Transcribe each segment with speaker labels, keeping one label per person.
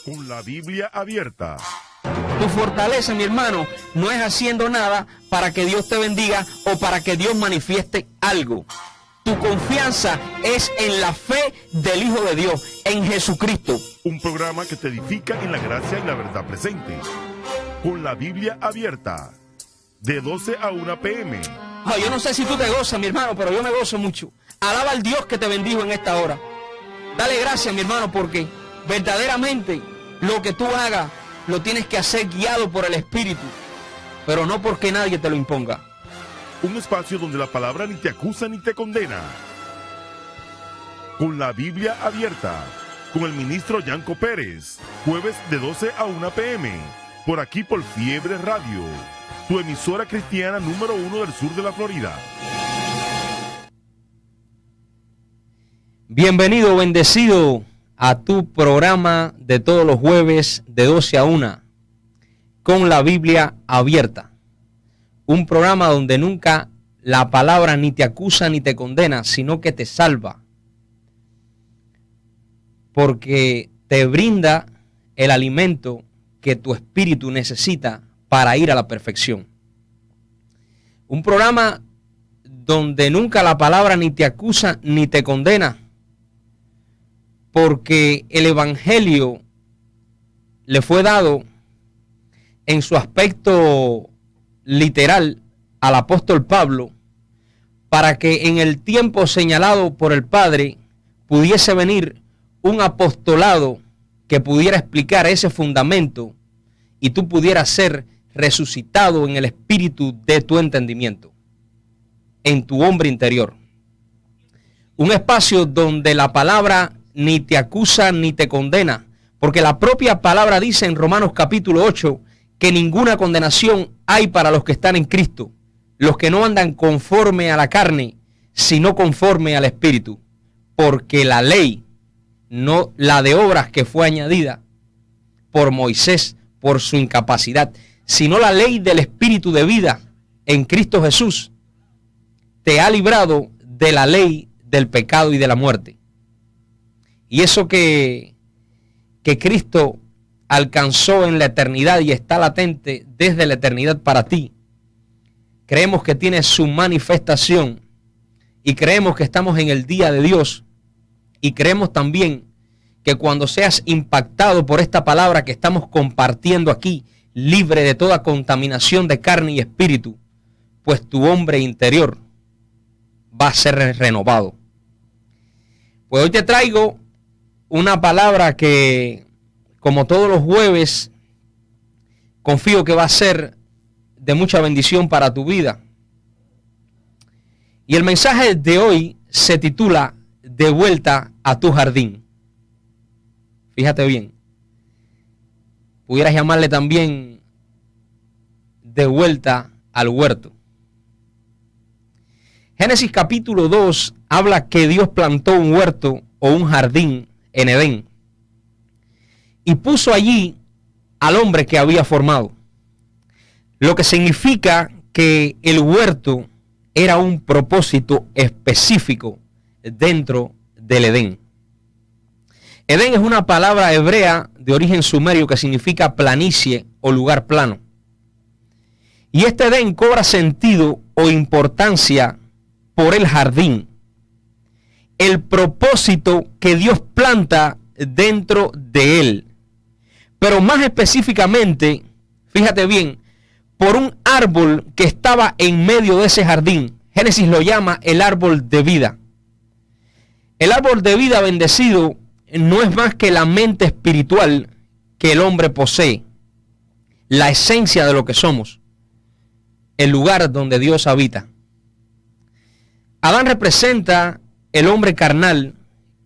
Speaker 1: Con la Biblia abierta.
Speaker 2: Tu fortaleza, mi hermano, no es haciendo nada para que Dios te bendiga o para que Dios manifieste algo. Tu confianza es en la fe del Hijo de Dios, en Jesucristo.
Speaker 1: Un programa que te edifica en la gracia y la verdad presente. Con la Biblia abierta. De 12 a 1 p.m.
Speaker 2: Yo no sé si tú te gozas, mi hermano, pero yo me gozo mucho. Alaba al Dios que te bendijo en esta hora. Dale gracias, mi hermano, porque verdaderamente lo que tú hagas lo tienes que hacer guiado por el Espíritu, pero no porque nadie te lo imponga.
Speaker 1: Un espacio donde la palabra ni te acusa ni te condena. Con la Biblia abierta. Con el ministro Yanko Pérez. Jueves de 12 a 1 p.m. Por aquí por Fiebre Radio. Tu emisora cristiana número 1 del sur de la Florida.
Speaker 2: Bienvenido, bendecido a tu programa de todos los jueves de 12 a 1 con la Biblia abierta. Un programa donde nunca la palabra ni te acusa ni te condena, sino que te salva. Porque te brinda el alimento que tu espíritu necesita para ir a la perfección. Un programa donde nunca la palabra ni te acusa ni te condena, porque el Evangelio le fue dado en su aspecto literal al apóstol Pablo para que en el tiempo señalado por el Padre pudiese venir un apostolado que pudiera explicar ese fundamento y tú pudieras ser resucitado en el espíritu de tu entendimiento, en tu hombre interior. Un espacio donde la palabra ni te acusa ni te condena, porque la propia palabra dice en Romanos capítulo 8 que ninguna condenación hay para los que están en Cristo, los que no andan conforme a la carne, sino conforme al Espíritu, porque la ley, no la de obras que fue añadida por Moisés por su incapacidad, sino la ley del Espíritu de vida en Cristo Jesús, te ha librado de la ley del pecado y de la muerte. Y eso que Cristo alcanzó en la eternidad y está latente desde la eternidad para ti, creemos que tiene su manifestación y creemos que estamos en el día de Dios y creemos también que cuando seas impactado por esta palabra que estamos compartiendo aquí, libre de toda contaminación de carne y espíritu, pues tu hombre interior va a ser renovado. Pues hoy te traigo una palabra que, como todos los jueves, confío que va a ser de mucha bendición para tu vida. Y el mensaje de hoy se titula De vuelta a tu jardín. Fíjate bien. Pudieras llamarle también De vuelta al huerto. Génesis capítulo 2 habla que Dios plantó un huerto o un jardín en Edén y puso allí al hombre que había formado, lo que significa que el huerto era un propósito específico dentro del Edén. Edén es una palabra hebrea de origen sumerio que significa planicie o lugar plano. Y este Edén cobra sentido o importancia por el jardín, el propósito que Dios planta dentro de él. Pero más específicamente, fíjate bien, por un árbol que estaba en medio de ese jardín. Génesis lo llama el árbol de vida. El árbol de vida bendecido no es más que la mente espiritual que el hombre posee, la esencia de lo que somos, el lugar donde Dios habita. Adán representa el hombre carnal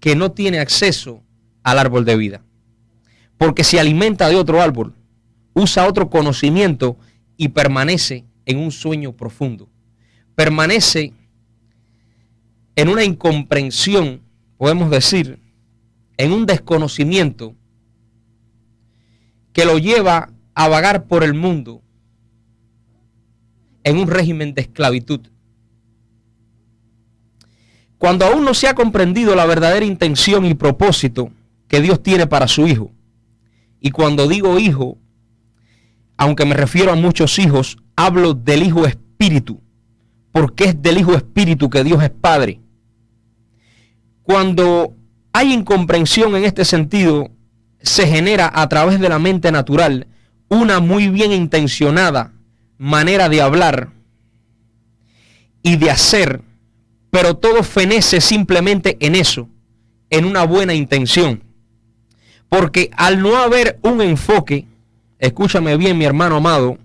Speaker 2: que no tiene acceso al árbol de vida, porque se alimenta de otro árbol, usa otro conocimiento y permanece en un sueño profundo. Permanece en una incomprensión, podemos decir, en un desconocimiento que lo lleva a vagar por el mundo en un régimen de esclavitud. Cuando aún no se ha comprendido la verdadera intención y propósito que Dios tiene para su Hijo, Y cuando digo hijo, aunque me refiero a muchos hijos, hablo del Hijo Espíritu, porque es del Hijo Espíritu que Dios es Padre. Cuando hay incomprensión en este sentido, se genera a través de la mente natural una muy bien intencionada manera de hablar y de hacer, pero todo fenece simplemente en eso, en una buena intención. Porque al no haber un enfoque, escúchame bien, mi hermano amado,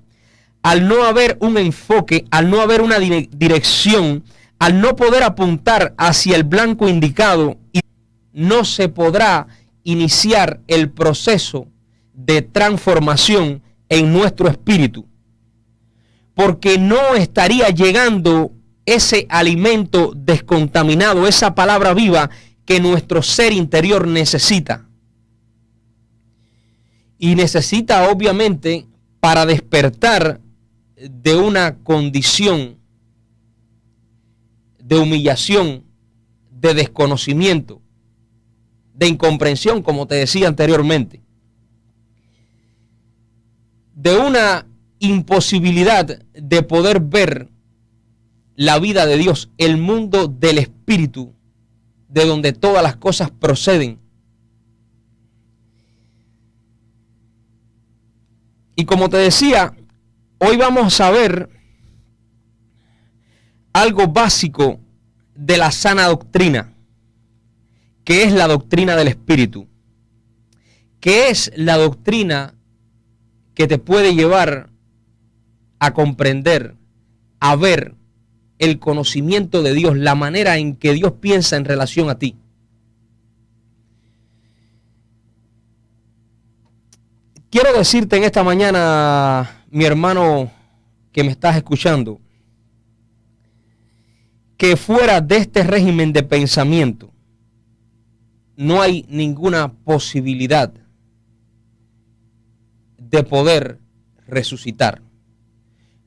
Speaker 2: al no haber un enfoque, al no haber una dirección, al no poder apuntar hacia el blanco indicado, no se podrá iniciar el proceso de transformación en nuestro espíritu, porque no estaría llegando ese alimento descontaminado, esa palabra viva que nuestro ser interior necesita. Y necesita, obviamente, para despertar de una condición de humillación, de desconocimiento, de incomprensión, como te decía anteriormente, de una imposibilidad de poder ver la vida de Dios, el mundo del espíritu, de donde todas las cosas proceden. Y como te decía, hoy vamos a ver algo básico de la sana doctrina, que es la doctrina del espíritu, que es la doctrina que te puede llevar a comprender, a ver el conocimiento de Dios, la manera en que Dios piensa en relación a ti. Quiero decirte en esta mañana, mi hermano que me estás escuchando, que fuera de este régimen de pensamiento no hay ninguna posibilidad de poder resucitar.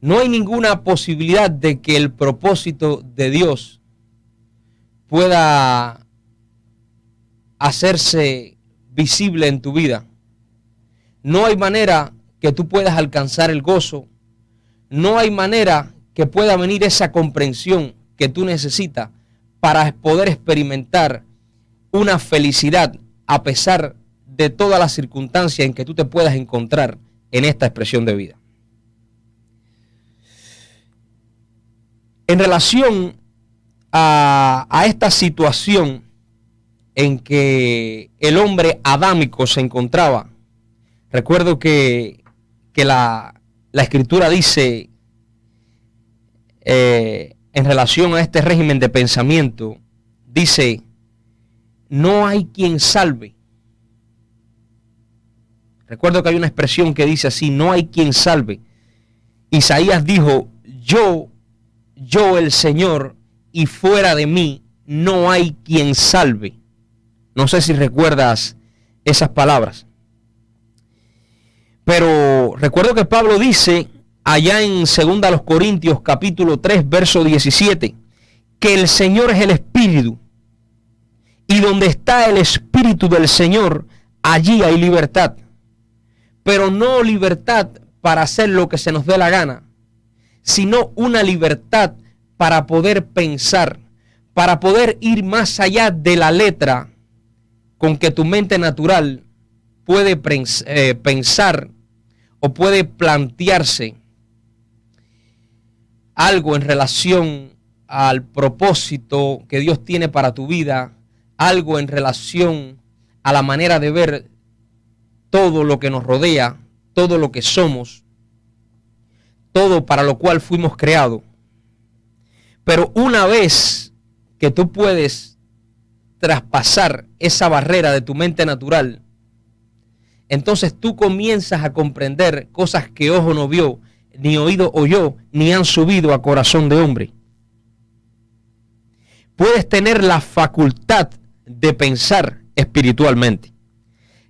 Speaker 2: No hay ninguna posibilidad de que el propósito de Dios pueda hacerse visible en tu vida. No hay manera que tú puedas alcanzar el gozo. No hay manera que pueda venir esa comprensión que tú necesitas para poder experimentar una felicidad a pesar de todas las circunstancias en que tú te puedas encontrar en esta expresión de vida. En relación a esta situación en que el hombre adámico se encontraba, recuerdo que la Escritura dice en relación a este régimen de pensamiento, dice, no hay quien salve. Recuerdo que hay una expresión que dice así, no hay quien salve. Isaías dijo, yo el Señor, y fuera de mí no hay quien salve. No sé si recuerdas esas palabras. Pero recuerdo que Pablo dice allá en 2 Corintios capítulo 3, verso 17, que el Señor es el Espíritu, y donde está el Espíritu del Señor, allí hay libertad. Pero no libertad para hacer lo que se nos dé la gana, sino una libertad para poder pensar, para poder ir más allá de la letra con que tu mente natural puede pensar o puede plantearse algo en relación al propósito que Dios tiene para tu vida, algo en relación a la manera de ver todo lo que nos rodea, todo lo que somos, todo para lo cual fuimos creados. Pero una vez que tú puedes traspasar esa barrera de tu mente natural, entonces tú comienzas a comprender cosas que ojo no vio, ni oído oyó, ni han subido a corazón de hombre. Puedes tener la facultad de pensar espiritualmente.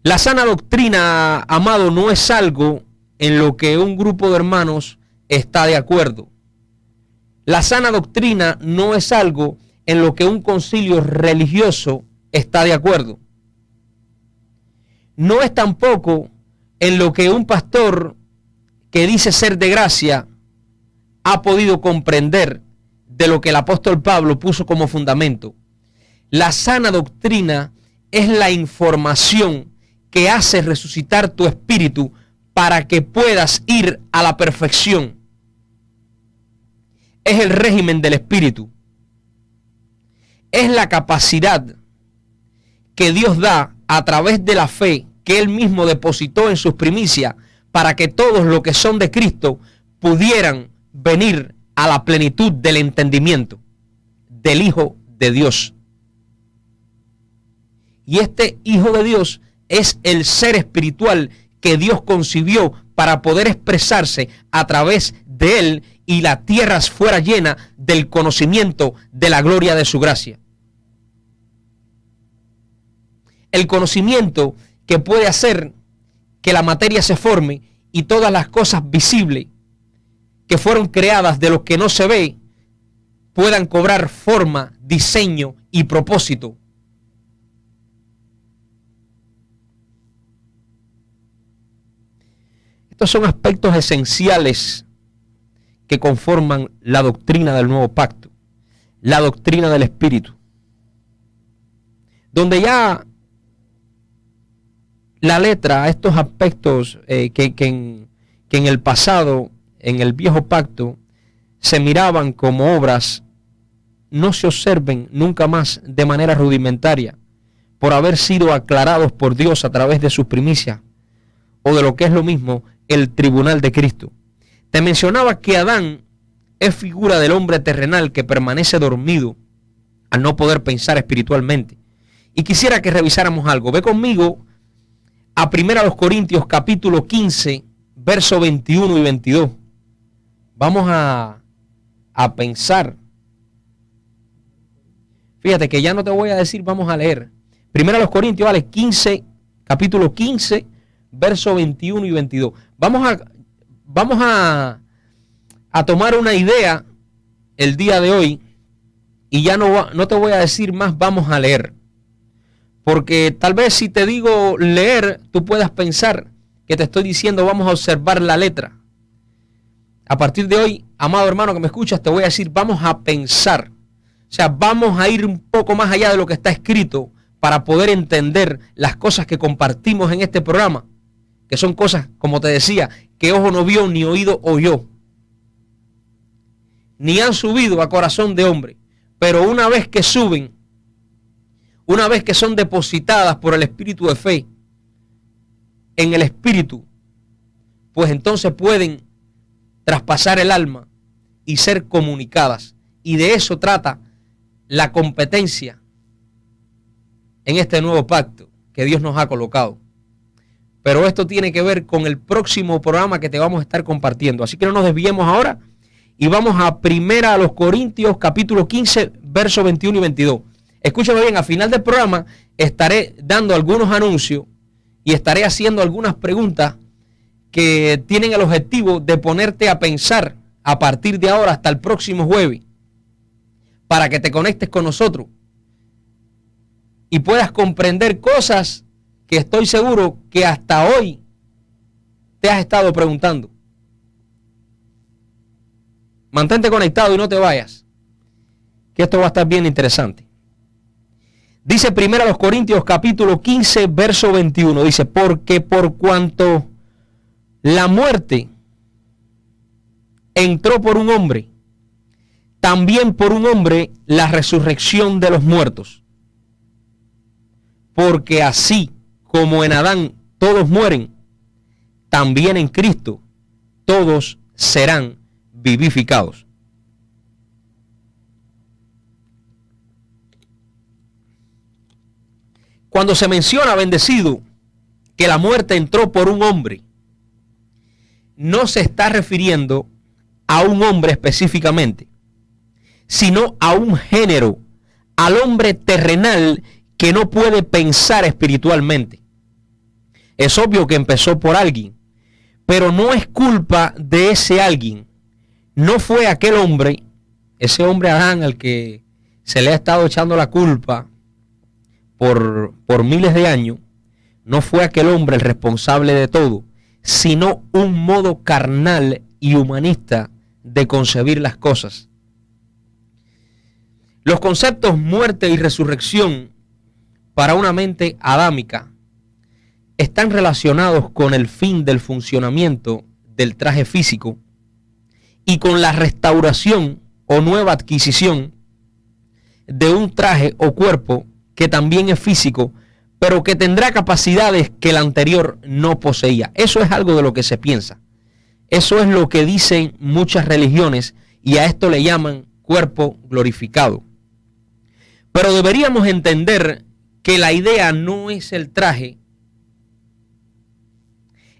Speaker 2: La sana doctrina, amado, no es algo en lo que un grupo de hermanos está de acuerdo. La sana doctrina no es algo en lo que un concilio religioso está de acuerdo. No es tampoco en lo que un pastor que dice ser de gracia ha podido comprender de lo que el apóstol Pablo puso como fundamento. La sana doctrina es la información que hace resucitar tu espíritu para que puedas ir a la perfección. Es el régimen del espíritu. Es la capacidad que Dios da a través de la fe que Él mismo depositó en sus primicias para que todos los que son de Cristo pudieran venir a la plenitud del entendimiento del Hijo de Dios. Y este Hijo de Dios es el ser espiritual que Dios concibió para poder expresarse a través de Él y la tierra fuera llena del conocimiento de la gloria de su gracia. El conocimiento que puede hacer que la materia se forme y todas las cosas visibles que fueron creadas de lo que no se ve puedan cobrar forma, diseño y propósito. Estos son aspectos esenciales que conforman la doctrina del nuevo pacto, la doctrina del Espíritu, donde ya la letra, estos aspectos que en el pasado, en el viejo pacto, se miraban como obras, no se observen nunca más de manera rudimentaria, por haber sido aclarados por Dios a través de sus primicias, o de lo que es lo mismo, el tribunal de Cristo. Te mencionaba que Adán es figura del hombre terrenal que permanece dormido al no poder pensar espiritualmente. Y quisiera que revisáramos algo. Ve conmigo a 1 Corintios capítulo 15, verso 21 y 22. Vamos a Fíjate que ya no te voy a decir, vamos a leer. 1 Corintios, vale, 15, capítulo 15, verso 21 y 22. Vamos a tomar una idea el día de hoy y ya no te voy a decir más, vamos a leer. Porque tal vez si te digo leer, tú puedas pensar que te estoy diciendo vamos a observar la letra. A partir de hoy, amado hermano que me escuchas, te voy a decir vamos a pensar. O sea, vamos a ir un poco más allá de lo que está escrito para poder entender las cosas que compartimos en este programa, que son cosas, como te decía, que ojo no vio ni oído oyó, ni han subido a corazón de hombre, pero una vez que suben, una vez que son depositadas por el espíritu de fe en el espíritu, pues entonces pueden traspasar el alma y ser comunicadas. Y de eso trata la competencia en este nuevo pacto que Dios nos ha colocado. Pero esto tiene que ver con el próximo programa que te vamos a estar compartiendo. Así que no nos desviemos ahora y vamos a 1 Corintios capítulo 15, versos 21 y 22. Escúchame bien, al final del programa estaré dando algunos anuncios y estaré haciendo algunas preguntas que tienen el objetivo de ponerte a pensar a partir de ahora hasta el próximo jueves, para que te conectes con nosotros y puedas comprender cosas que estoy seguro que hasta hoy te has estado preguntando. Mantente conectado y no te vayas, que esto va a estar bien interesante. Dice 1 Corintios capítulo 15, verso 21, dice, porque por cuanto la muerte entró por un hombre, también por un hombre la resurrección de los muertos. Porque así como en Adán todos mueren, también en Cristo todos serán vivificados. Cuando se menciona, bendecido, que la muerte entró por un hombre, no se está refiriendo a un hombre específicamente, sino a un género, al hombre terrenal que no puede pensar espiritualmente. Es obvio que empezó por alguien, pero no es culpa de ese alguien. No fue aquel hombre, ese hombre Adán, al que se le ha estado echando la culpa por miles de años, no fue aquel hombre el responsable de todo, sino un modo carnal y humanista de concebir las cosas. Los conceptos muerte y resurrección para una mente adámica están relacionados con el fin del funcionamiento del traje físico y con la restauración o nueva adquisición de un traje o cuerpo que también es físico, pero que tendrá capacidades que el anterior no poseía. Eso es algo de lo que se piensa. Eso es lo que dicen muchas religiones y a esto le llaman cuerpo glorificado. Pero deberíamos entender que la idea no es el traje.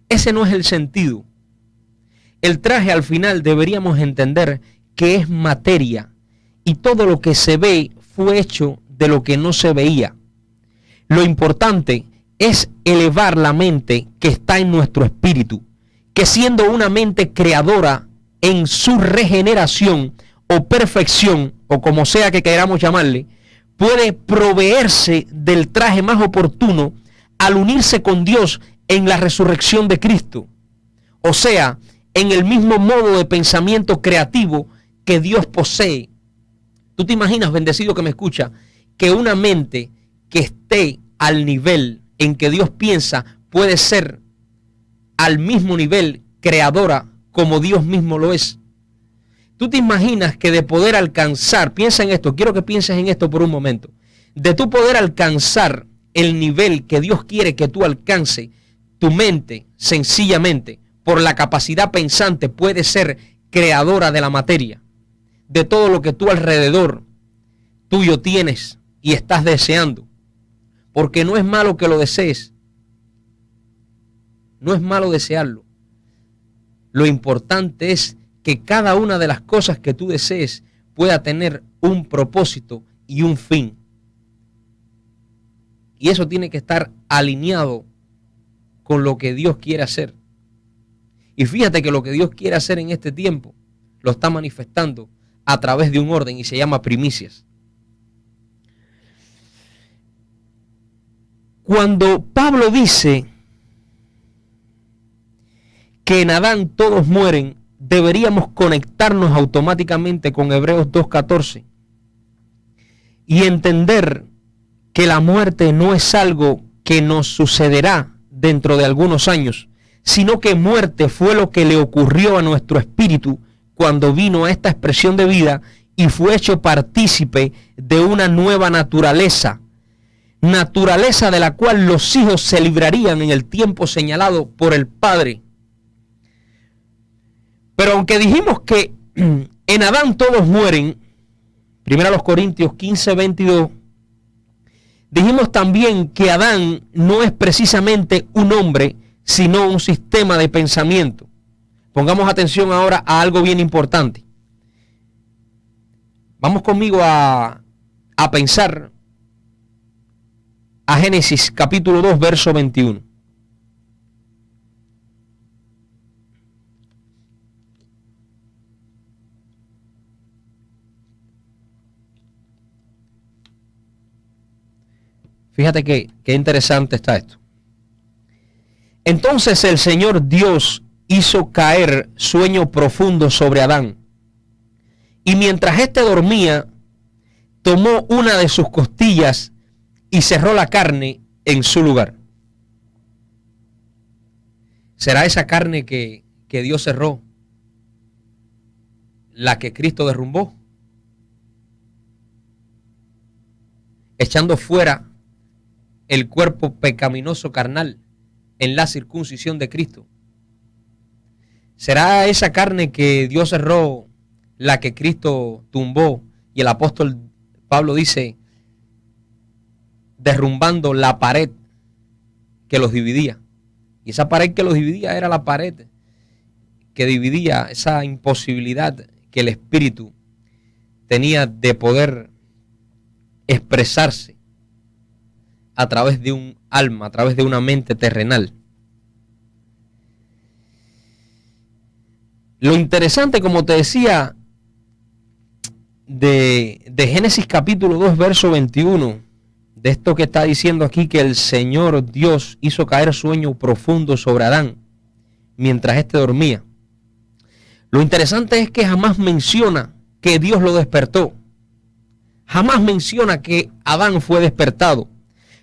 Speaker 2: Ese no es el sentido. El traje al final deberíamos entender que es materia y todo lo que se ve fue hecho de lo que no se veía. Lo importante es elevar la mente que está en nuestro espíritu, que siendo una mente creadora en su regeneración o perfección, o como sea que queramos llamarle, puede proveerse del traje más oportuno al unirse con Dios en la resurrección de Cristo. O sea, en el mismo modo de pensamiento creativo que Dios posee. ¿Tú te imaginas, bendecido que me escucha, que una mente que esté al nivel en que Dios piensa puede ser al mismo nivel creadora como Dios mismo lo es? ¿Tú te imaginas que de poder alcanzar, piensa en esto, quiero que pienses en esto por un momento, de tú poder alcanzar el nivel que Dios quiere que tú alcance, tu mente sencillamente por la capacidad pensante puede ser creadora de la materia, de todo lo que tú alrededor tuyo tienes y estás deseando? Porque no es malo que lo desees, no es malo desearlo. Lo importante es que cada una de las cosas que tú desees pueda tener un propósito y un fin. Y eso tiene que estar alineado con lo que Dios quiere hacer. Y fíjate que lo que Dios quiere hacer en este tiempo lo está manifestando a través de un orden y se llama primicias. Cuando Pablo dice que en Adán todos mueren, deberíamos conectarnos automáticamente con Hebreos 2:14 y entender que la muerte no es algo que nos sucederá dentro de algunos años, sino que muerte fue lo que le ocurrió a nuestro espíritu cuando vino a esta expresión de vida y fue hecho partícipe de una nueva naturaleza de la cual los hijos se librarían en el tiempo señalado por el Padre. Pero aunque dijimos que en Adán todos mueren, 1 Corintios 15:22, dijimos también que Adán no es precisamente un hombre, sino un sistema de pensamiento. Pongamos atención ahora a algo bien importante. Vamos conmigo a pensar a Génesis capítulo 2, verso 21. Fíjate qué interesante está esto. Entonces el Señor Dios hizo caer sueño profundo sobre Adán, y mientras éste dormía, tomó una de sus costillas y cerró la carne en su lugar. ¿Será esa carne que Dios cerró la que Cristo derrumbó? Echando fuera el cuerpo pecaminoso carnal en la circuncisión de Cristo. ¿Será esa carne que Dios cerró la que Cristo tumbó? Y el apóstol Pablo dice, derrumbando la pared que los dividía. Y esa pared que los dividía era la pared que dividía esa imposibilidad que el espíritu tenía de poder expresarse a través de un alma, a través de una mente terrenal. Lo interesante, como te decía, de Génesis capítulo 2, verso 21, de esto que está diciendo aquí, que el Señor Dios hizo caer sueño profundo sobre Adán, mientras éste dormía. Lo interesante es que jamás menciona que Dios lo despertó. Jamás menciona que Adán fue despertado.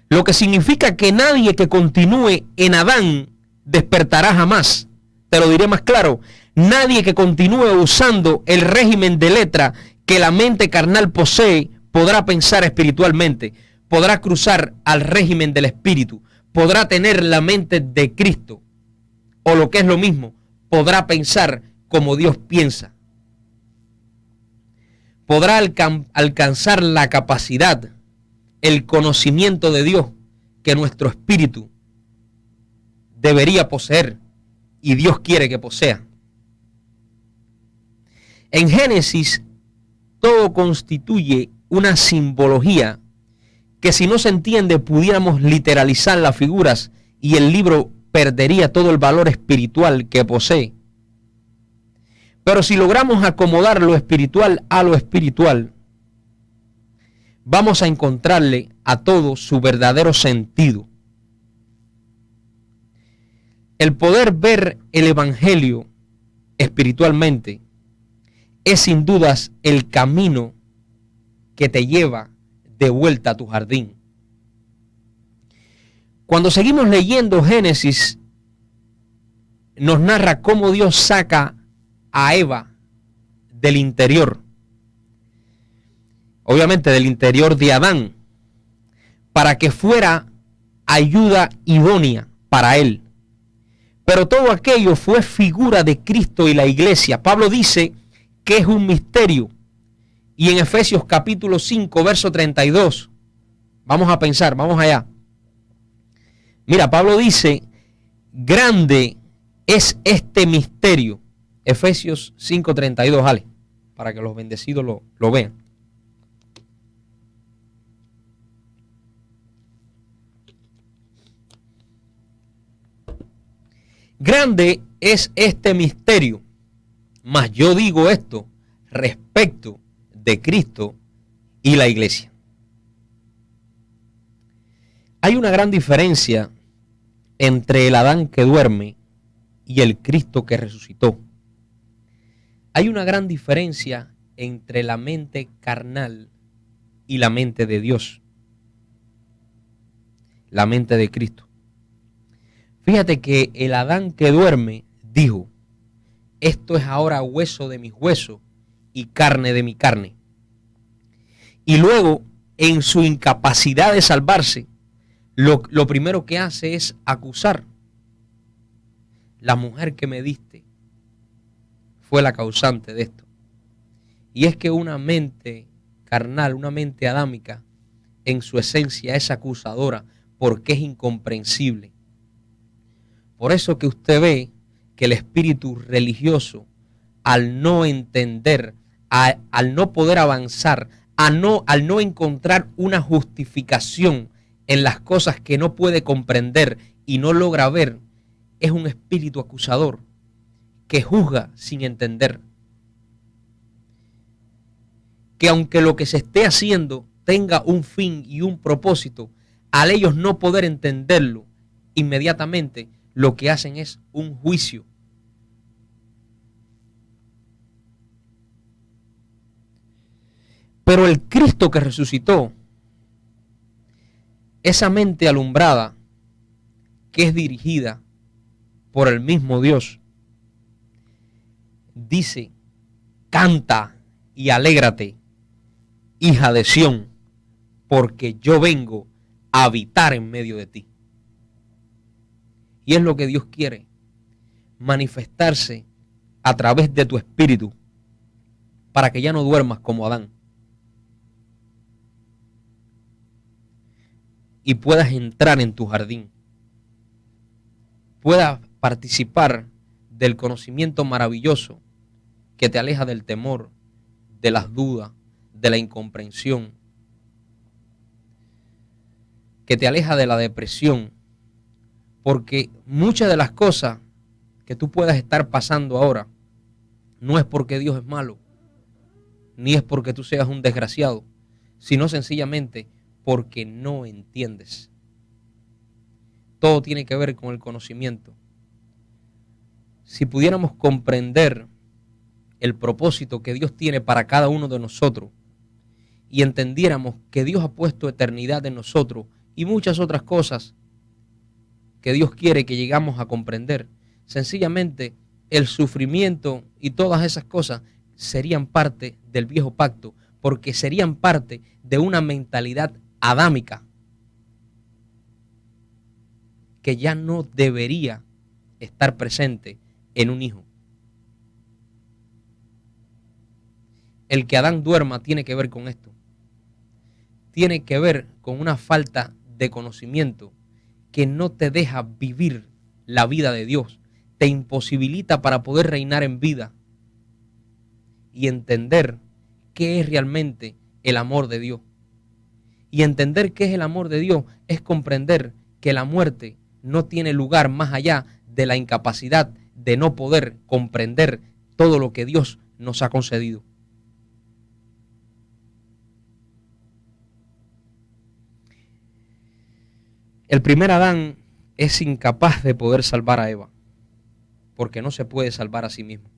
Speaker 2: Lo que significa que nadie que continúe en Adán despertará jamás. Te lo diré más claro. Nadie que continúe usando el régimen de letra que la mente carnal posee podrá pensar espiritualmente, podrá cruzar al régimen del espíritu, podrá tener la mente de Cristo, o lo que es lo mismo, podrá pensar como Dios piensa. Podrá alcanzar la capacidad, el conocimiento de Dios que nuestro espíritu debería poseer y Dios quiere que posea. En Génesis, todo constituye una simbología que, si no se entiende, pudiéramos literalizar las figuras y el libro perdería todo el valor espiritual que posee. Pero si logramos acomodar lo espiritual a lo espiritual, vamos a encontrarle a todo su verdadero sentido. El poder ver el Evangelio espiritualmente es sin dudas el camino que te lleva de vuelta a tu jardín. Cuando seguimos leyendo Génesis, nos narra cómo Dios saca a Eva del interior, obviamente del interior de Adán, para que fuera ayuda idónea para él. Pero todo aquello fue figura de Cristo y la iglesia. Pablo dice que es un misterio. Y en Efesios capítulo 5, verso 32, vamos a pensar, vamos allá. Mira, Pablo dice, grande es este misterio. Efesios 5, 32, Ale, para que los bendecidos lo vean. Grande es este misterio, mas yo digo esto respecto de Cristo y la iglesia. Hay una gran diferencia entre el Adán que duerme y el Cristo que resucitó. Hay una gran diferencia entre la mente carnal y la mente de Dios, la mente de Cristo. Fíjate que el Adán que duerme dijo, esto es ahora hueso de mis huesos y carne de mi carne. Y luego, en su incapacidad de salvarse, lo primero que hace es acusar. La mujer que me diste fue la causante de esto. Y es que una mente carnal, una mente adámica, en su esencia es acusadora porque es incomprensible. Por eso que usted ve que el espíritu religioso, al no entender, al no poder avanzar, al no encontrar una justificación en las cosas que no puede comprender y no logra ver, es un espíritu acusador que juzga sin entender. Que aunque lo que se esté haciendo tenga un fin y un propósito, al ellos no poder entenderlo inmediatamente, lo que hacen es un juicio. Pero el Cristo que resucitó, esa mente alumbrada que es dirigida por el mismo Dios, dice, canta y alégrate, hija de Sión, porque yo vengo a habitar en medio de ti. Y es lo que Dios quiere, manifestarse a través de tu espíritu, para que ya no duermas como Adán. Y puedas entrar en tu jardín. Puedas participar del conocimiento maravilloso que te aleja del temor, de las dudas, de la incomprensión, que te aleja de la depresión, porque muchas de las cosas que tú puedas estar pasando ahora no es porque Dios es malo, ni es porque tú seas un desgraciado, sino sencillamente porque no entiendes. Todo tiene que ver con el conocimiento. si pudiéramos comprender el propósito que Dios tiene para cada uno de nosotros y entendiéramos que Dios ha puesto eternidad en nosotros y muchas otras cosas que Dios quiere que llegamos a comprender, sencillamente el sufrimiento y todas esas cosas serían parte del viejo pacto, porque serían parte de una mentalidad adámica que ya no debería estar presente en un hijo. El que Adán duerma tiene que ver con esto. Tiene que ver con una falta de conocimiento que no te deja vivir la vida de Dios. Te imposibilita para poder reinar en vida y entender qué es realmente el amor de Dios. Y entender qué es el amor de Dios es comprender que la muerte no tiene lugar más allá de la incapacidad de no poder comprender todo lo que Dios nos ha concedido. El primer Adán es incapaz de poder salvar a Eva, porque no se puede salvar a sí mismo.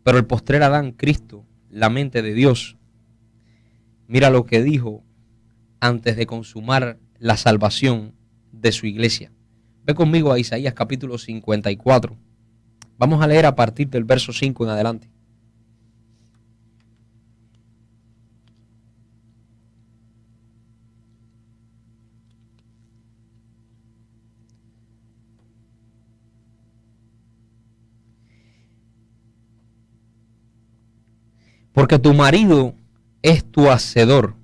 Speaker 2: Pero el postrer Adán, Cristo, la mente de Dios, mira lo que dijo antes de consumar la salvación de su iglesia. Ve conmigo a Isaías capítulo 54. Vamos a leer a partir del verso 5 en adelante. Porque tu marido es tu hacedor,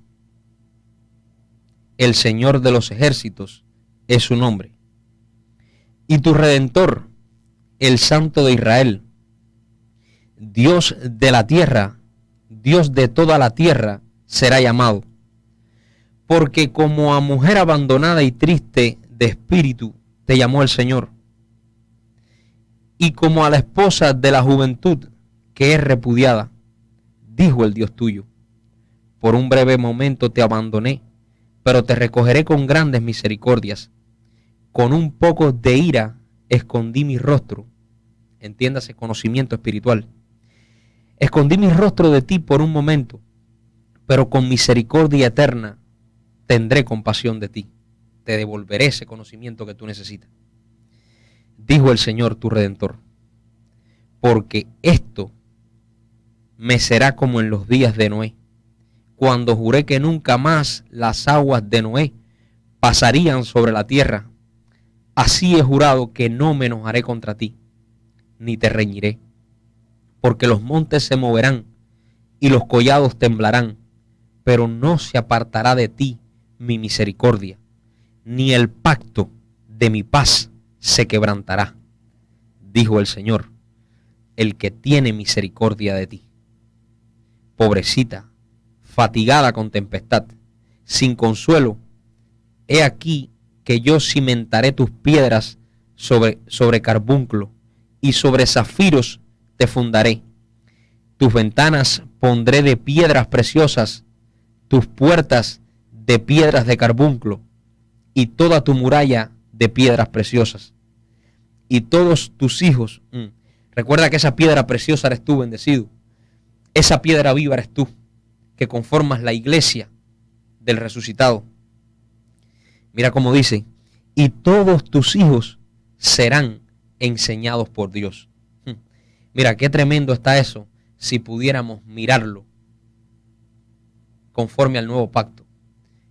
Speaker 2: el Señor de los ejércitos es su nombre, y tu Redentor, el Santo de Israel, Dios de la tierra, Dios de toda la tierra será llamado. Porque como a mujer abandonada y triste de espíritu te llamó el Señor, y como a la esposa de la juventud que es repudiada, dijo el Dios tuyo, por un breve momento te abandoné, pero te recogeré con grandes misericordias. Con un poco de ira escondí mi rostro. Entiéndase, conocimiento espiritual. Escondí mi rostro de ti por un momento, pero con misericordia eterna tendré compasión de ti. Te devolveré ese conocimiento que tú necesitas. Dijo el Señor tu Redentor, porque esto me será como en los días de Noé, cuando juré que nunca más las aguas de Noé pasarían sobre la tierra. Así he jurado que no me enojaré contra ti, ni te reñiré, porque los montes se moverán y los collados temblarán, pero no se apartará de ti mi misericordia, ni el pacto de mi paz se quebrantará, dijo el Señor, el que tiene misericordia de ti. Pobrecita, fatigada con tempestad, sin consuelo, he aquí que yo cimentaré tus piedras sobre carbunclo, y sobre zafiros te fundaré. Tus ventanas pondré de piedras preciosas, tus puertas de piedras de carbunclo, y toda tu muralla de piedras preciosas. Y todos tus hijos, recuerda que esa piedra preciosa eres tú, bendecido. Esa piedra viva eres tú, que conformas la iglesia del resucitado. Mira cómo dice, y todos tus hijos serán enseñados por Dios. Mira qué tremendo está eso, si pudiéramos mirarlo conforme al nuevo pacto,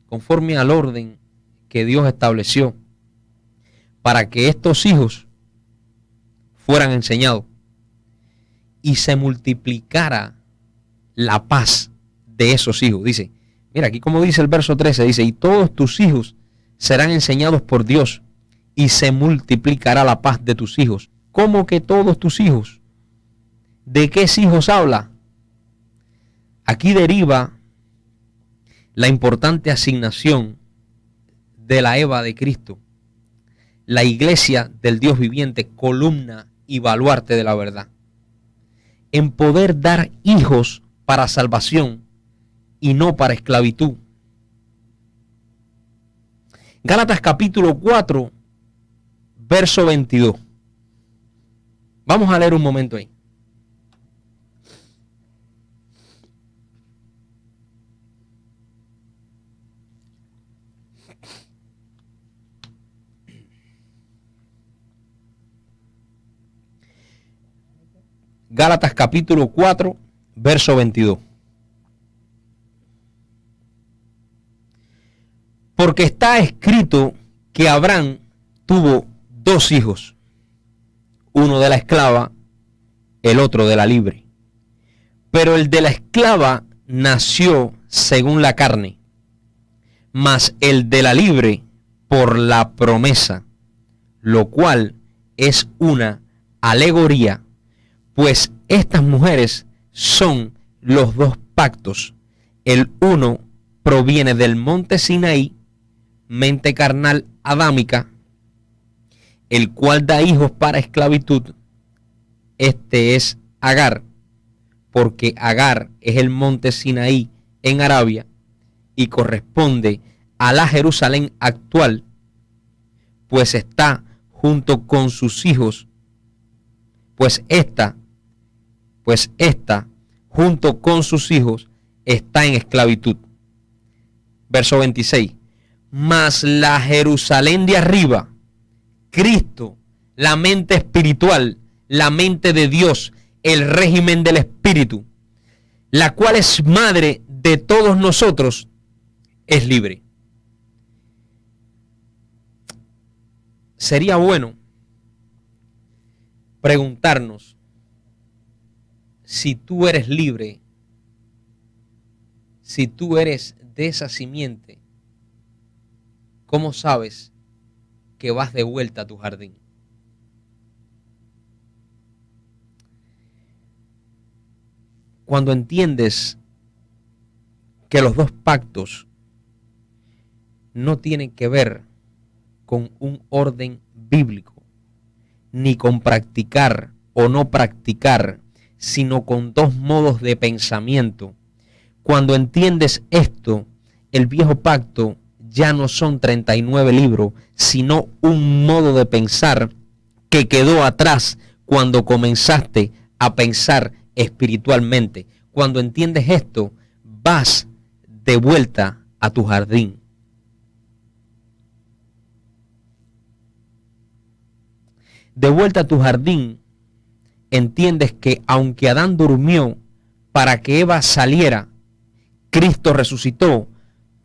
Speaker 2: conforme al orden que Dios estableció para que estos hijos fueran enseñados y se multiplicara la paz de esos hijos. Dice, mira aquí como dice el verso 13, dice, y todos tus hijos serán enseñados por Dios y se multiplicará la paz de tus hijos. ¿Cómo que todos tus hijos? ¿De qué hijos habla? Aquí deriva la importante asignación de la Eva de Cristo, la iglesia del Dios viviente, columna y baluarte de la verdad, en poder dar hijos para salvación y no para esclavitud. Gálatas capítulo 4, verso 22. Vamos a leer un momento ahí. Gálatas capítulo 4, verso 22. Porque está escrito que Abraham tuvo 2 hijos, uno de la esclava, el otro de la libre. Pero el de la esclava nació según la carne, mas el de la libre por la promesa, lo cual es una alegoría, pues estas mujeres son los 2 pactos. El uno proviene del monte Sinaí, mente carnal adámica, el cual da hijos para esclavitud. Este es Agar, porque Agar es el monte Sinaí en Arabia y corresponde a la Jerusalén actual, pues está junto con sus hijos, pues esta junto con sus hijos está en esclavitud. Verso 26. Mas la Jerusalén de arriba, Cristo, la mente espiritual, la mente de Dios, el régimen del Espíritu, la cual es madre de todos nosotros, es libre. Sería bueno preguntarnos si tú eres libre, si tú eres de esa simiente. ¿Cómo sabes que vas de vuelta a tu jardín? Cuando entiendes que los 2 pactos no tienen que ver con un orden bíblico, ni con practicar o no practicar, sino con 2 modos de pensamiento. Cuando entiendes esto, el viejo pacto ya no son 39 libros, sino un modo de pensar que quedó atrás cuando comenzaste a pensar espiritualmente. Cuando entiendes esto, vas de vuelta a tu jardín. De vuelta a tu jardín, entiendes que aunque Adán durmió para que Eva saliera, Cristo resucitó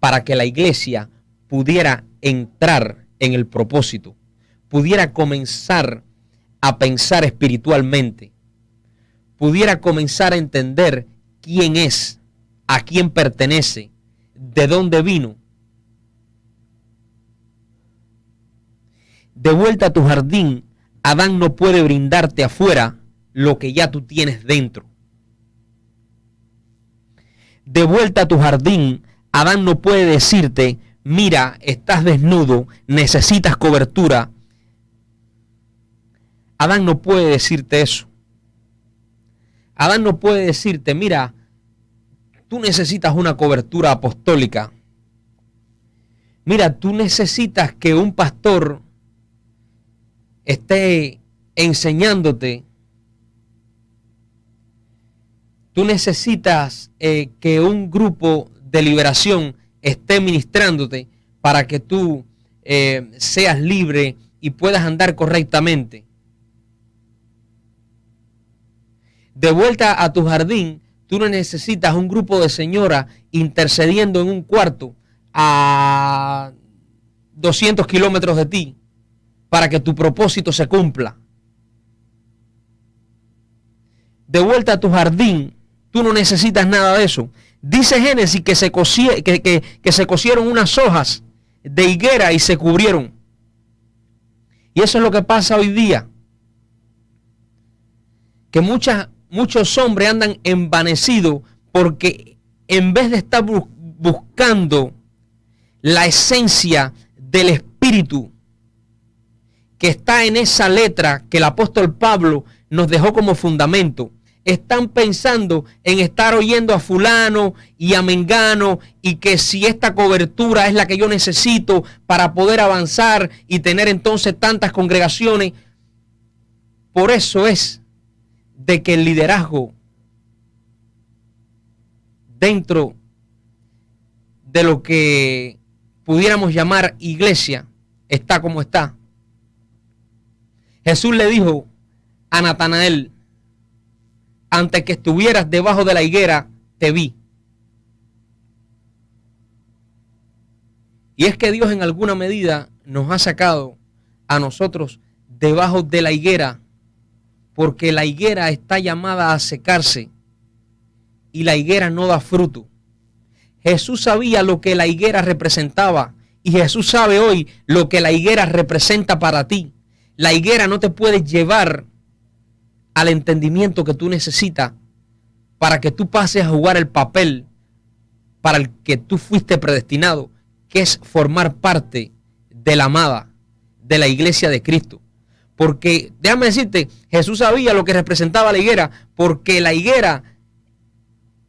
Speaker 2: para que la iglesia pudiera entrar en el propósito, pudiera comenzar a pensar espiritualmente, pudiera comenzar a entender quién es, a quién pertenece, de dónde vino. De vuelta a tu jardín, Adán no puede brindarte afuera lo que ya tú tienes dentro. De vuelta a tu jardín, Adán no puede decirte, mira, estás desnudo, necesitas cobertura. Adán no puede decirte eso. Adán no puede decirte, mira, tú necesitas una cobertura apostólica. Mira, tú necesitas que un pastor esté enseñándote. Tú necesitas que un grupo de liberación esté ministrándote para que tú seas libre y puedas andar correctamente. De vuelta a tu jardín, tú no necesitas un grupo de señoras intercediendo en un cuarto a 200 kilómetros de ti para que tu propósito se cumpla. De vuelta a tu jardín, tú no necesitas nada de eso. Dice Génesis que se cosieron unas hojas de higuera y se cubrieron. Y eso es lo que pasa hoy día. Que muchos hombres andan envanecidos porque en vez de estar buscando la esencia del Espíritu que está en esa letra que el apóstol Pablo nos dejó como fundamento, están pensando en estar oyendo a fulano y a mengano y que si esta cobertura es la que yo necesito para poder avanzar y tener entonces tantas congregaciones. Por eso es de que el liderazgo dentro de lo que pudiéramos llamar iglesia está como está. Jesús le dijo a Natanael: antes que estuvieras debajo de la higuera, te vi. Y es que Dios en alguna medida nos ha sacado a nosotros debajo de la higuera, porque la higuera está llamada a secarse y la higuera no da fruto. Jesús sabía lo que la higuera representaba y Jesús sabe hoy lo que la higuera representa para ti. La higuera no te puede llevar al entendimiento que tú necesitas para que tú pases a jugar el papel para el que tú fuiste predestinado, que es formar parte de la amada, de la iglesia de Cristo. Porque, déjame decirte, Jesús sabía lo que representaba la higuera, porque la higuera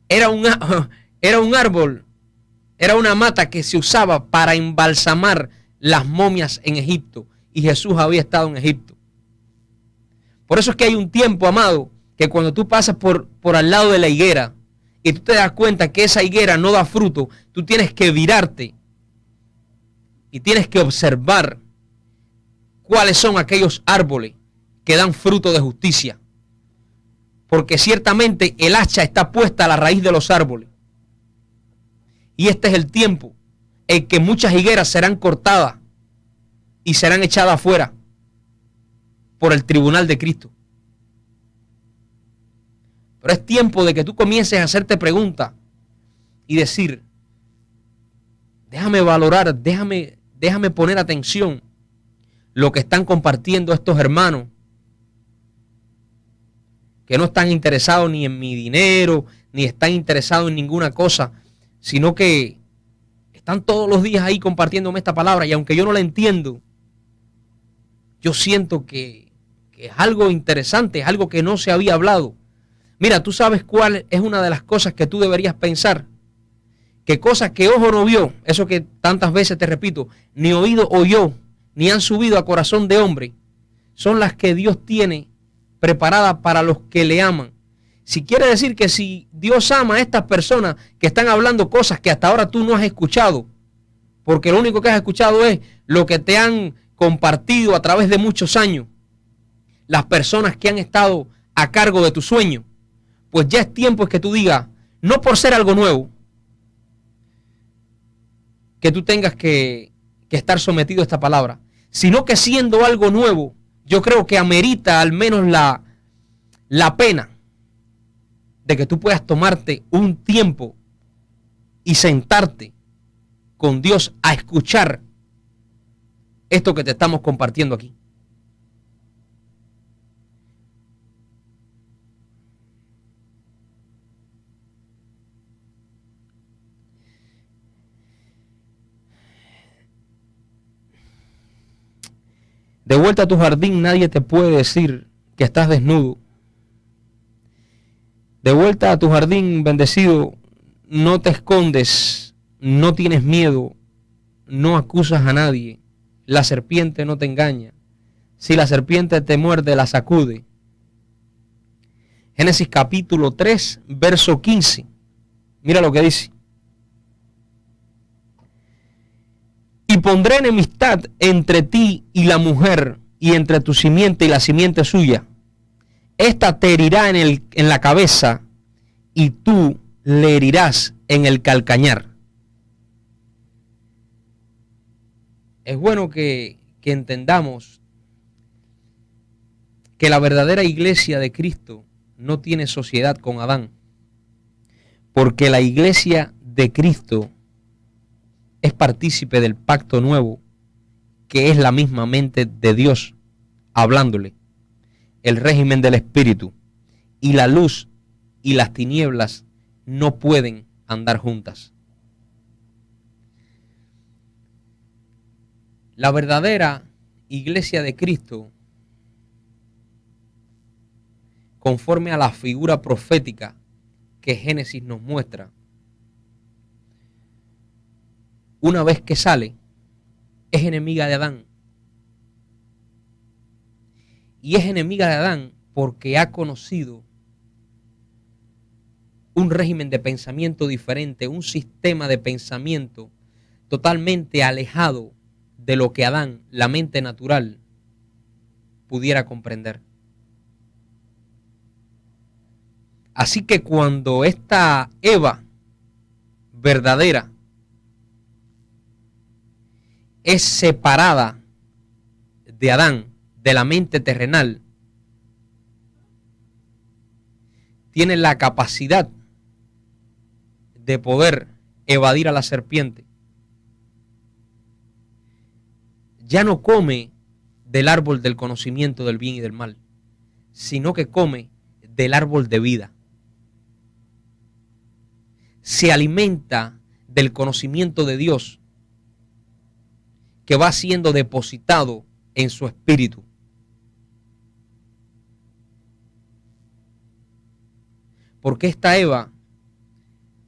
Speaker 2: era un árbol, era una mata que se usaba para embalsamar las momias en Egipto, y Jesús había estado en Egipto. Por eso es que hay un tiempo, amado, que cuando tú pasas por al lado de la higuera y tú te das cuenta que esa higuera no da fruto, tú tienes que virarte y tienes que observar cuáles son aquellos árboles que dan fruto de justicia. Porque ciertamente el hacha está puesta a la raíz de los árboles. Y este es el tiempo en que muchas higueras serán cortadas y serán echadas afuera por el tribunal de Cristo. Pero es tiempo de que tú comiences a hacerte preguntas y decir: déjame valorar, déjame poner atención lo que están compartiendo estos hermanos que no están interesados ni en mi dinero, ni están interesados en ninguna cosa, sino que están todos los días ahí compartiéndome esta palabra, y aunque yo no la entiendo, yo siento que es algo interesante, es algo que no se había hablado. Mira, tú sabes cuál es una de las cosas que tú deberías pensar, que cosas que ojo no vio, eso que tantas veces te repito, ni oído oyó, ni han subido a corazón de hombre, son las que Dios tiene preparadas para los que le aman. Si quiere decir que si Dios ama a estas personas que están hablando cosas que hasta ahora tú no has escuchado, porque lo único que has escuchado es lo que te han compartido a través de muchos años, las personas que han estado a cargo de tu sueño, pues ya es tiempo que tú digas, no por ser algo nuevo, que tú tengas que estar sometido a esta palabra, sino que siendo algo nuevo, yo creo que amerita al menos la pena de que tú puedas tomarte un tiempo y sentarte con Dios a escuchar esto que te estamos compartiendo aquí. De vuelta a tu jardín, nadie te puede decir que estás desnudo. De vuelta a tu jardín bendecido, no te escondes, no tienes miedo, no acusas a nadie. La serpiente no te engaña. Si la serpiente te muerde, la sacude. Génesis capítulo 3, verso 15. Mira lo que dice. Y pondré enemistad entre ti y la mujer, y entre tu simiente y la simiente suya. Esta te herirá en la cabeza, y tú le herirás en el calcañar. Es bueno que entendamos que la verdadera iglesia de Cristo no tiene sociedad con Adán, porque la iglesia de Cristo es partícipe del pacto nuevo, que es la misma mente de Dios hablándole, el régimen del Espíritu, y la luz y las tinieblas no pueden andar juntas. La verdadera iglesia de Cristo, conforme a la figura profética que Génesis nos muestra, una vez que sale, es enemiga de Adán. y es enemiga de Adán porque ha conocido un régimen de pensamiento diferente, un sistema de pensamiento totalmente alejado de lo que Adán, la mente natural, pudiera comprender. Así que cuando esta Eva verdadera es separada de Adán, de la mente terrenal, tiene la capacidad de poder evadir a la serpiente. Ya no come del árbol del conocimiento del bien y del mal, sino que come del árbol de vida. Se alimenta del conocimiento de Dios que va siendo depositado en su espíritu. Porque esta Eva,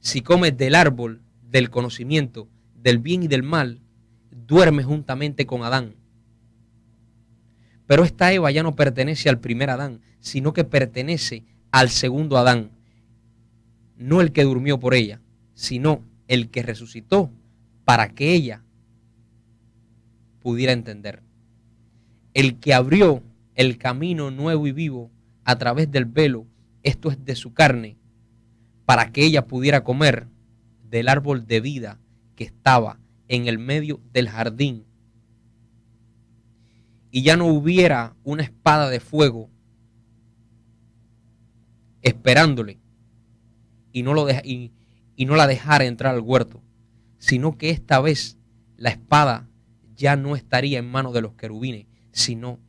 Speaker 2: si come del árbol del conocimiento del bien y del mal, duerme juntamente con Adán. Pero esta Eva ya no pertenece al primer Adán, sino que pertenece al segundo Adán. No el que durmió por ella, sino el que resucitó para que ella pudiera entender. El que abrió el camino nuevo y vivo a través del velo, esto es de su carne, para que ella pudiera comer del árbol de vida que estaba en el medio del jardín. Y ya no hubiera una espada de fuego esperándole y no la dejara entrar al huerto, sino que esta vez la espada ya no estaría en manos de los querubines, sino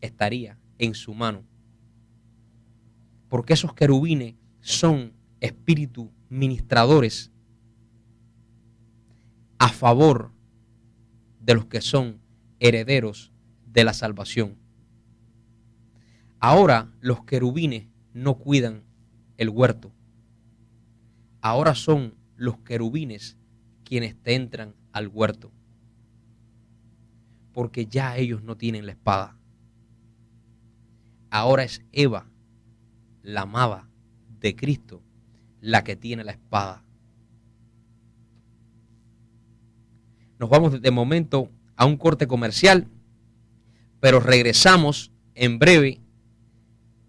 Speaker 2: estaría en su mano. Porque esos querubines son espíritus ministradores a favor de los que son herederos de la salvación. Ahora los querubines no cuidan el huerto. Ahora son los querubines quienes te entran al huerto. Porque ya ellos no tienen la espada. Ahora es Eva, la amada de Cristo, la que tiene la espada. Nos vamos de momento a un corte comercial, pero regresamos en breve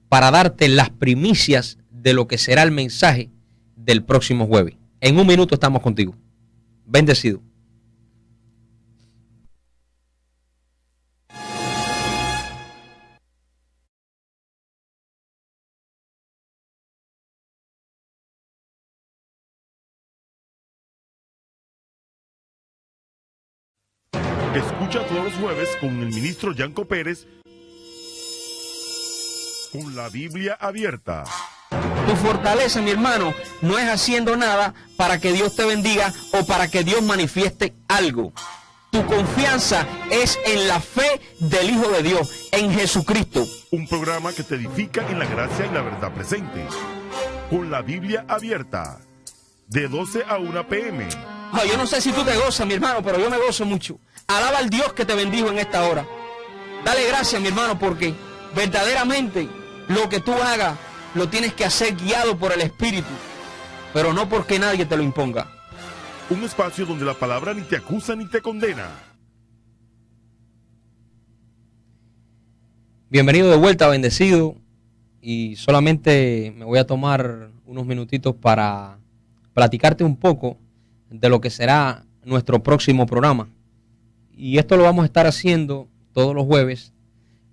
Speaker 2: para darte las primicias de lo que será el mensaje del próximo jueves. En un minuto estamos contigo. Bendecido.
Speaker 1: Escucha todos los jueves con el ministro Yanko Pérez con la Biblia abierta.
Speaker 2: Tu fortaleza, mi hermano, no es haciendo nada para que Dios te bendiga o para que Dios manifieste algo. Tu confianza es en la fe del Hijo de Dios, en Jesucristo.
Speaker 1: Un programa que te edifica en la gracia y la verdad presente. Con la Biblia abierta, de 12 a 1 p.m.
Speaker 2: Yo no sé si tú te gozas, mi hermano, pero yo me gozo mucho. Alaba al Dios que te bendijo en esta hora. Dale gracias, mi hermano, porque verdaderamente lo que tú hagas lo tienes que hacer guiado por el Espíritu, pero no porque nadie te lo imponga.
Speaker 1: Un espacio donde la palabra ni te acusa ni te condena.
Speaker 2: Bienvenido de vuelta, bendecido. Y solamente me voy a tomar unos minutitos para platicarte un poco de lo que será nuestro próximo programa. Y esto lo vamos a estar haciendo todos los jueves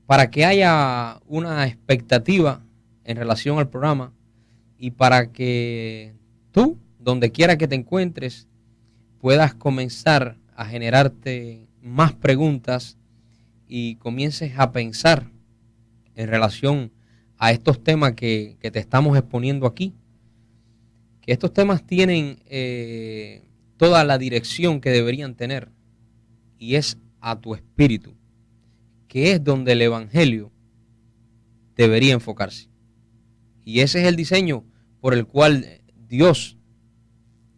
Speaker 2: para que haya una expectativa en relación al programa y para que tú, donde quiera que te encuentres, puedas comenzar a generarte más preguntas y comiences a pensar en relación a estos temas que te estamos exponiendo aquí. Que estos temas tienen toda la dirección que deberían tener, y es a tu espíritu, que es donde el evangelio debería enfocarse. Y ese es el diseño por el cual Dios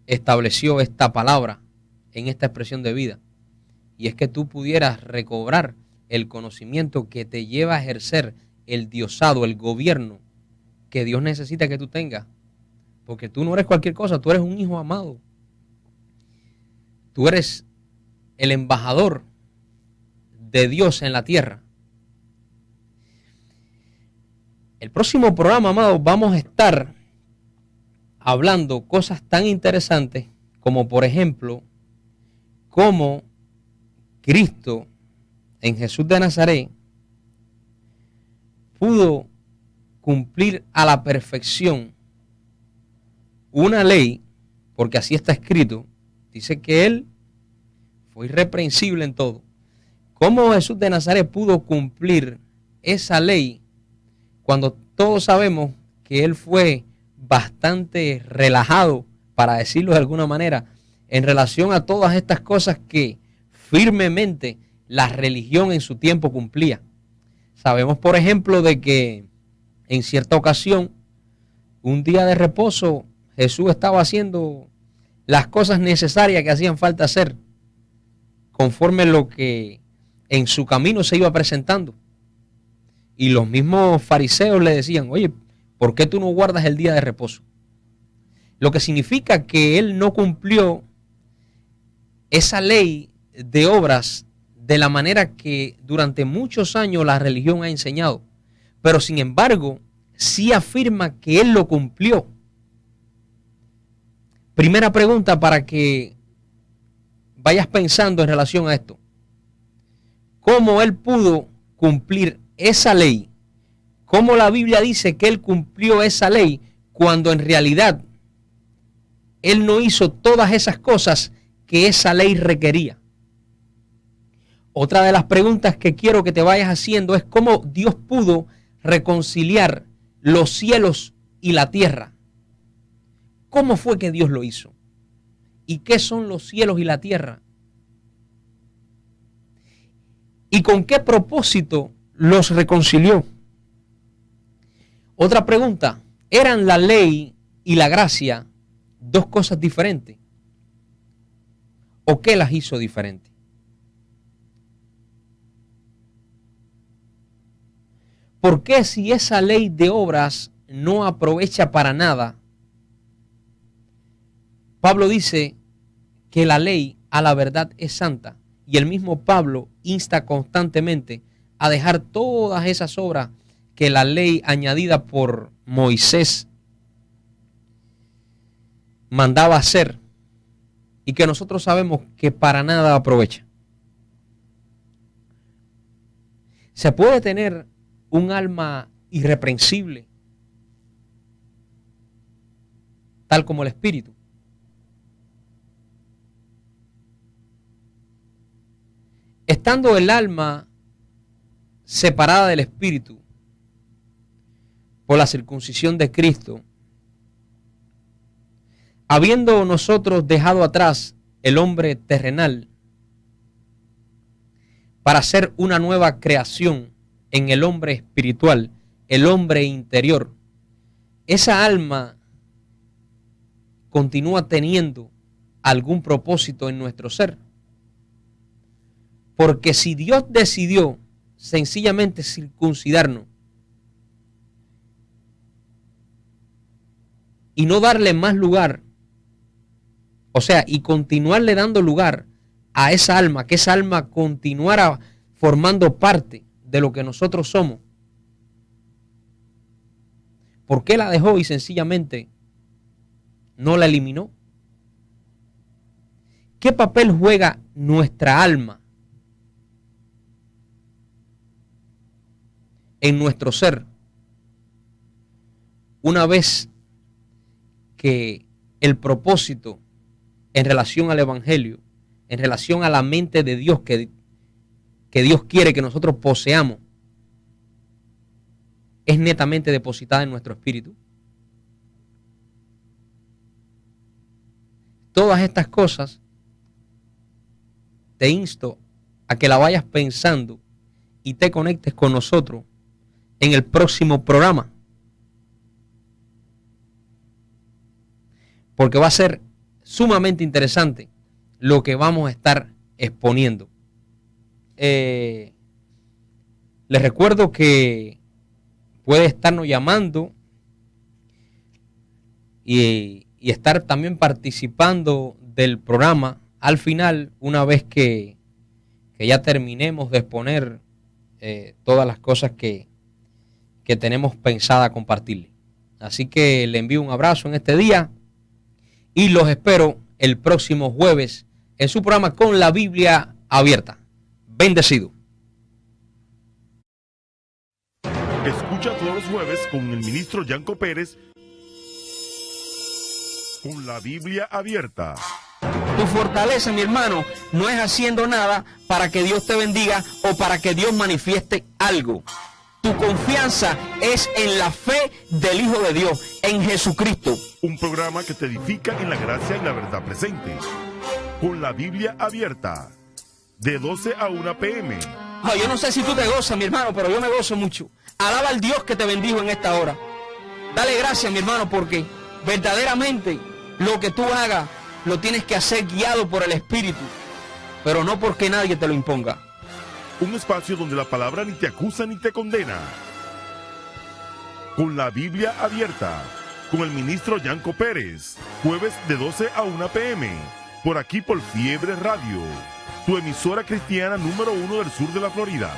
Speaker 2: estableció esta palabra en esta expresión de vida. Y es que tú pudieras recobrar el conocimiento que te lleva a ejercer el diosado, el gobierno que Dios necesita que tú tengas. Porque tú no eres cualquier cosa, tú eres un hijo amado. Tú eres el embajador de Dios en la tierra. El próximo programa, amados, vamos a estar hablando cosas tan interesantes como, por ejemplo, cómo Cristo en Jesús de Nazaret pudo cumplir a la perfección una ley, porque así está escrito. Dice que Él fue irreprensible en todo. ¿Cómo Jesús de Nazaret pudo cumplir esa ley cuando todos sabemos que Él fue bastante relajado, para decirlo de alguna manera, en relación a todas estas cosas que firmemente la religión en su tiempo cumplía? Sabemos, por ejemplo, de que en cierta ocasión, un día de reposo, Jesús estaba haciendo las cosas necesarias que hacían falta hacer, conforme lo que en su camino se iba presentando. Y los mismos fariseos le decían, oye, ¿por qué tú no guardas el día de reposo? Lo que significa que él no cumplió esa ley de obras de la manera que durante muchos años la religión ha enseñado. Pero sin embargo, sí afirma que él lo cumplió. Primera pregunta para que vayas pensando en relación a esto. ¿Cómo él pudo cumplir esa ley? ¿Cómo la Biblia dice que él cumplió esa ley cuando en realidad él no hizo todas esas cosas que esa ley requería? Otra de las preguntas que quiero que te vayas haciendo es cómo Dios pudo reconciliar los cielos y la tierra. ¿Cómo fue que Dios lo hizo? ¿Y qué son los cielos y la tierra? ¿Y con qué propósito los reconcilió? Otra pregunta, ¿eran la ley y la gracia dos cosas diferentes? ¿O qué las hizo diferentes? ¿Por qué si esa ley de obras no aprovecha para nada? Pablo dice que la ley a la verdad es santa, y el mismo Pablo insta constantemente a dejar todas esas obras que la ley añadida por Moisés mandaba hacer y que nosotros sabemos que para nada aprovecha. ¿Se puede tener un alma irreprensible, tal como el Espíritu? Estando el alma separada del Espíritu por la circuncisión de Cristo, habiendo nosotros dejado atrás el hombre terrenal para hacer una nueva creación en el hombre espiritual, el hombre interior, esa alma continúa teniendo algún propósito en nuestro ser. Porque si Dios decidió sencillamente circuncidarnos y no darle más lugar, o sea, y continuarle dando lugar a esa alma, que esa alma continuara formando parte de lo que nosotros somos, ¿por qué la dejó y sencillamente no la eliminó? ¿Qué papel juega nuestra alma en nuestro ser una vez que el propósito en relación al Evangelio, en relación a la mente de Dios que Dios quiere que nosotros poseamos, es netamente depositada en nuestro espíritu? Todas estas cosas te insto a que la vayas pensando y te conectes con nosotros en el próximo programa, porque va a ser sumamente interesante lo que vamos a estar exponiendo. Les recuerdo que puede estarnos llamando y estar también participando del programa al final, una vez que ya terminemos de exponer todas las cosas que tenemos pensada compartirle. Así que le envío un abrazo en este día y los espero el próximo jueves en su programa Con la Biblia Abierta. Bendecido.
Speaker 1: Escucha todos los jueves con el ministro Yanko Pérez Con la Biblia Abierta.
Speaker 2: Tu fortaleza, mi hermano, no es haciendo nada para que Dios te bendiga o para que Dios manifieste algo. Tu confianza es en la fe del Hijo de Dios, en Jesucristo.
Speaker 1: Un programa que te edifica en la gracia y la verdad presente. Con la Biblia Abierta, de 12 a 1 p.m.
Speaker 2: Yo no sé si tú te gozas, mi hermano, pero yo me gozo mucho. Alaba al Dios que te bendijo en esta hora. Dale gracias, mi hermano, porque verdaderamente lo que tú hagas lo tienes que hacer guiado por el Espíritu, pero no porque nadie te lo imponga.
Speaker 1: Un espacio donde la palabra ni te acusa ni te condena. Con la Biblia Abierta, con el ministro Yanko Pérez, jueves de 12 a 1 p.m. por aquí por Fiebre Radio, tu emisora cristiana número 1 del sur de la Florida.